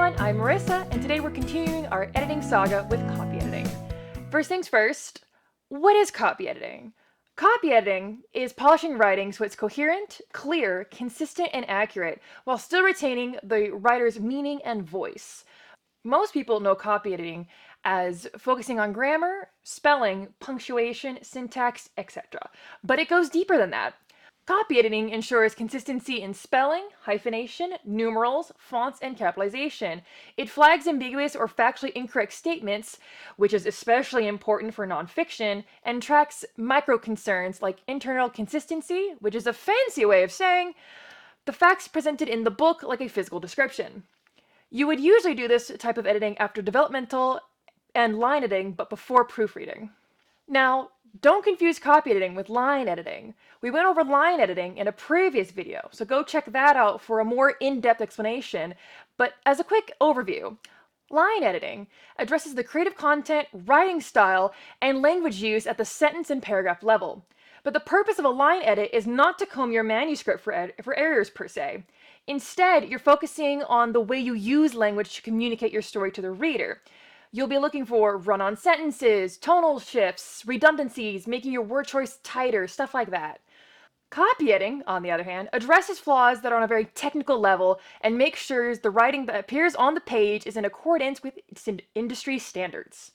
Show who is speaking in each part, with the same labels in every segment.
Speaker 1: everyone, I'm Marissa, and today we're continuing our editing saga with copy editing. First things first, what is copy editing? Copy editing is polishing writing so it's coherent, clear, consistent, and accurate, while still retaining the writer's meaning and voice. Most people know copy editing as focusing on grammar, spelling, punctuation, syntax, etc. But it goes deeper than that. Copy editing ensures consistency in spelling, hyphenation, numerals, fonts, and capitalization. It flags ambiguous or factually incorrect statements, which is especially important for nonfiction, and tracks micro concerns like internal consistency, which is a fancy way of saying the facts presented in the book like a physical description. You would usually do this type of editing after developmental and line editing, but before proofreading. Now, don't confuse copy editing with line editing. We went over line editing in a previous video, so go check that out for a more in-depth explanation. But as a quick overview, line editing addresses the creative content, writing style, and language use at the sentence and paragraph level. But the purpose of a line edit is not to comb your manuscript for errors per se. Instead, you're focusing on the way you use language to communicate your story to the reader. You'll be looking for run-on sentences, tonal shifts, redundancies, making your word choice tighter, stuff like that. Copy editing, on the other hand, addresses flaws that are on a very technical level and makes sure the writing that appears on the page is in accordance with industry standards.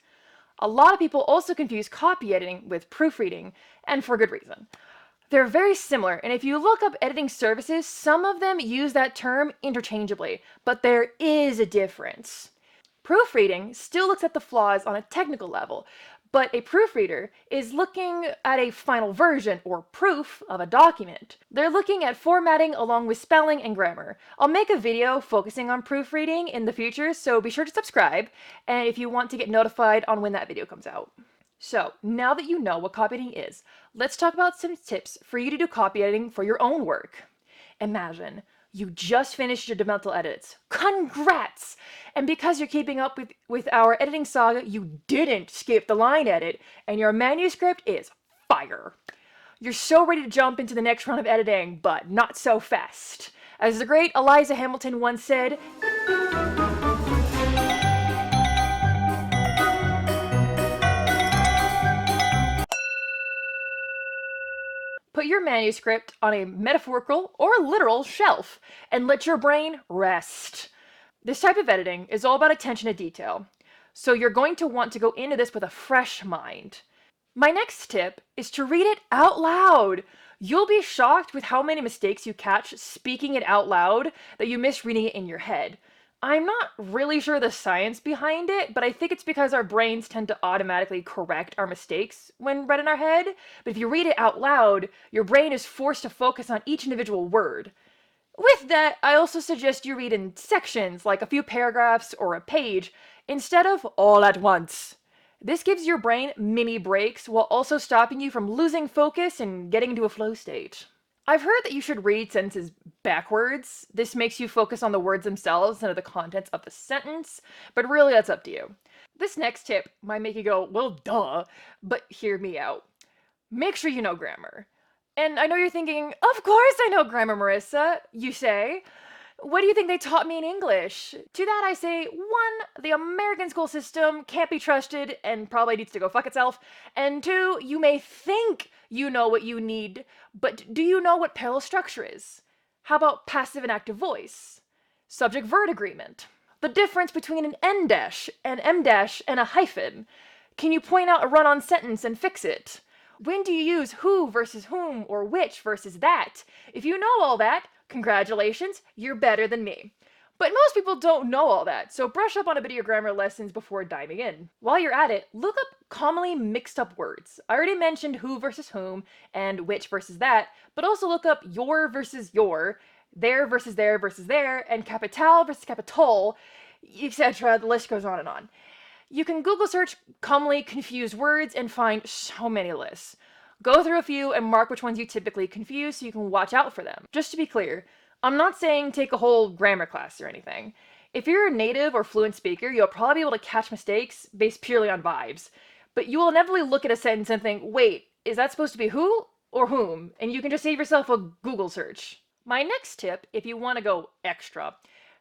Speaker 1: A lot of people also confuse copy editing with proofreading, and for good reason. They're very similar, and if you look up editing services, some of them use that term interchangeably, but there is a difference. Proofreading still looks at the flaws on a technical level, but a proofreader is looking at a final version or proof of a document. They're looking at formatting along with spelling and grammar. I'll make a video focusing on proofreading in the future, so be sure to subscribe, and if you want to get notified on when that video comes out. So, now that you know what copy editing is, let's talk about some tips for you to do copy editing for your own work. Imagine you just finished your developmental edits. Congrats! And because you're keeping up with our editing saga, you didn't skip the line edit, and your manuscript is fire. You're so ready to jump into the next round of editing, but not so fast. As the great Eliza Hamilton once said, put your manuscript on a metaphorical or literal shelf and let your brain rest. This type of editing is all about attention to detail, so you're going to want to go into this with a fresh mind. My next tip is to read it out loud. You'll be shocked with how many mistakes you catch speaking it out loud that you miss reading it in your head. I'm not really sure the science behind it, but I think it's because our brains tend to automatically correct our mistakes when read in our head. But if you read it out loud, your brain is forced to focus on each individual word. With that, I also suggest you read in sections, like a few paragraphs or a page, instead of all at once. This gives your brain mini breaks while also stopping you from losing focus and getting into a flow state. I've heard that you should read sentences backwards. This makes you focus on the words themselves instead of the contents of the sentence, but really that's up to you. This next tip might make you go, well, duh, but hear me out. Make sure you know grammar. And I know you're thinking, of course I know grammar, Marissa, you say. What do you think they taught me in English? To that I say, 1, the American school system can't be trusted and probably needs to go fuck itself. And 2, you may think you know what you need, but do you know what parallel structure is? How about passive and active voice? Subject-verb agreement? The difference between an N-dash, an M-dash, and a hyphen? Can you point out a run-on sentence and fix it? When do you use who versus whom or which versus that? If you know all that, congratulations, you're better than me. But most people don't know all that, so brush up on a bit of your grammar lessons before diving in. While you're at it, look up commonly mixed up words. I already mentioned who versus whom and which versus that, but also look up your versus your, there versus there, and capital versus capital, etc. The list goes on and on. You can Google search commonly confused words and find so many lists. Go through a few and mark which ones you typically confuse so you can watch out for them. Just to be clear, I'm not saying take a whole grammar class or anything. If you're a native or fluent speaker, you'll probably be able to catch mistakes based purely on vibes. But you will inevitably look at a sentence and think, wait, is that supposed to be who or whom? And you can just save yourself a Google search. My next tip, if you want to go extra,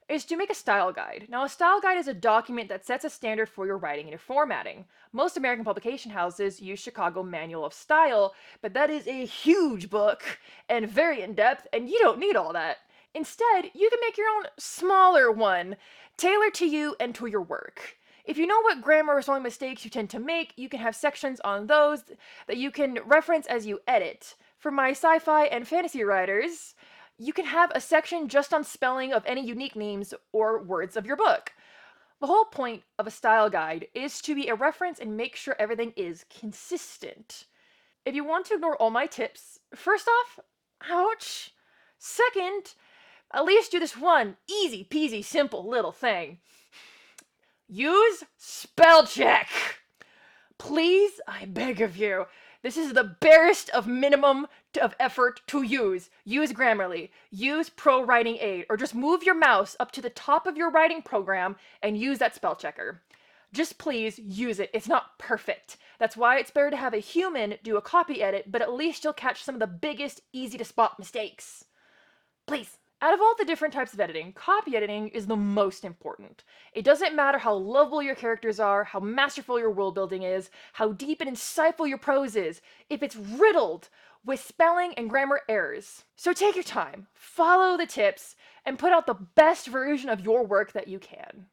Speaker 1: is to make a style guide. Now, a style guide is a document that sets a standard for your writing and your formatting. Most American publication houses use Chicago Manual of Style, but that is a huge book and very in-depth, and you don't need all that. Instead, you can make your own smaller one, tailored to you and to your work. If you know what grammar or spelling mistakes you tend to make, you can have sections on those that you can reference as you edit. For my sci-fi and fantasy writers, you can have a section just on spelling of any unique names or words of your book. The whole point of a style guide is to be a reference and make sure everything is consistent. If you want to ignore all my tips, first off, ouch. Second, at least do this one easy peasy simple little thing. Use spell check. Please, I beg of you. This is the barest of minimum of effort to use. Use Grammarly. Use Pro Writing Aid. Or just move your mouse up to the top of your writing program and use that spell checker. Just please use it. It's not perfect. That's why it's better to have a human do a copy edit, but at least you'll catch some of the biggest, easy to spot mistakes. Please. Out of all the different types of editing, copy editing is the most important. It doesn't matter how lovable your characters are, how masterful your world building is, how deep and insightful your prose is, if it's riddled with spelling and grammar errors. So take your time, follow the tips, and put out the best version of your work that you can.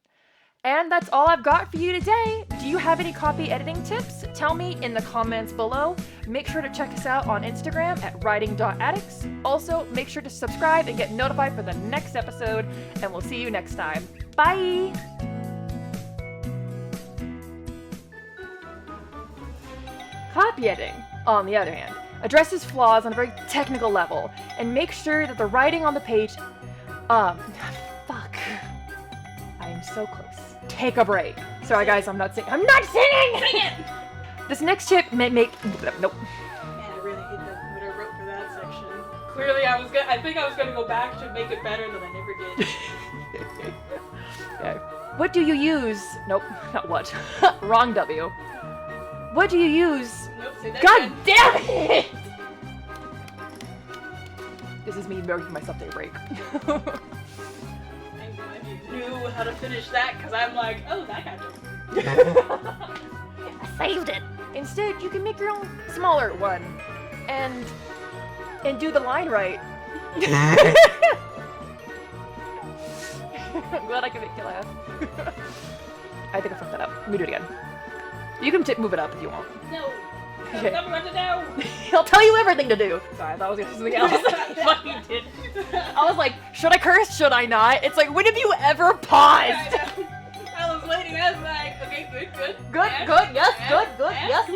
Speaker 1: And that's all I've got for you today. Do you have any copy editing tips? Tell me in the comments below. Make sure to check us out on Instagram at writing.addicts. Also, make sure to subscribe and get notified for the next episode, and we'll see you next time. Bye! Copy editing, on the other hand, addresses flaws on a very technical level and makes sure that the writing on the page, fuck. I am so close. Take a break. Sorry guys, I'm not singing. I'm not singing! Sing it! This next tip may make, nope.
Speaker 2: Man, I really hate that, what I wrote for that section. Clearly I think I was gonna go back to make it better, than I never did.
Speaker 1: Okay. What do you use? Nope, not what. Wrong W. What do you use?
Speaker 2: Nope, say that
Speaker 1: God
Speaker 2: again.
Speaker 1: damn it! This is me making myself take a break.
Speaker 2: I'm glad you knew how to finish that, because I'm like, oh, that got
Speaker 1: I saved it. Instead, you can make your own smaller one, and do the line right. I'm glad I can make you laugh. I think I fucked that up. Let me do it again. You can move it up if you want.
Speaker 2: No.
Speaker 1: Okay.
Speaker 2: Tell me what to do.
Speaker 1: I'll tell you everything to do. Sorry, I thought I was gonna do something else.
Speaker 2: Fucking did.
Speaker 1: I was like, should I curse? Should I not? It's like, when have you ever paused?
Speaker 2: I was waiting. I was like, okay, good.
Speaker 1: Good,
Speaker 2: And,
Speaker 1: good, yes,
Speaker 2: and,
Speaker 1: good,
Speaker 2: and.
Speaker 1: yes.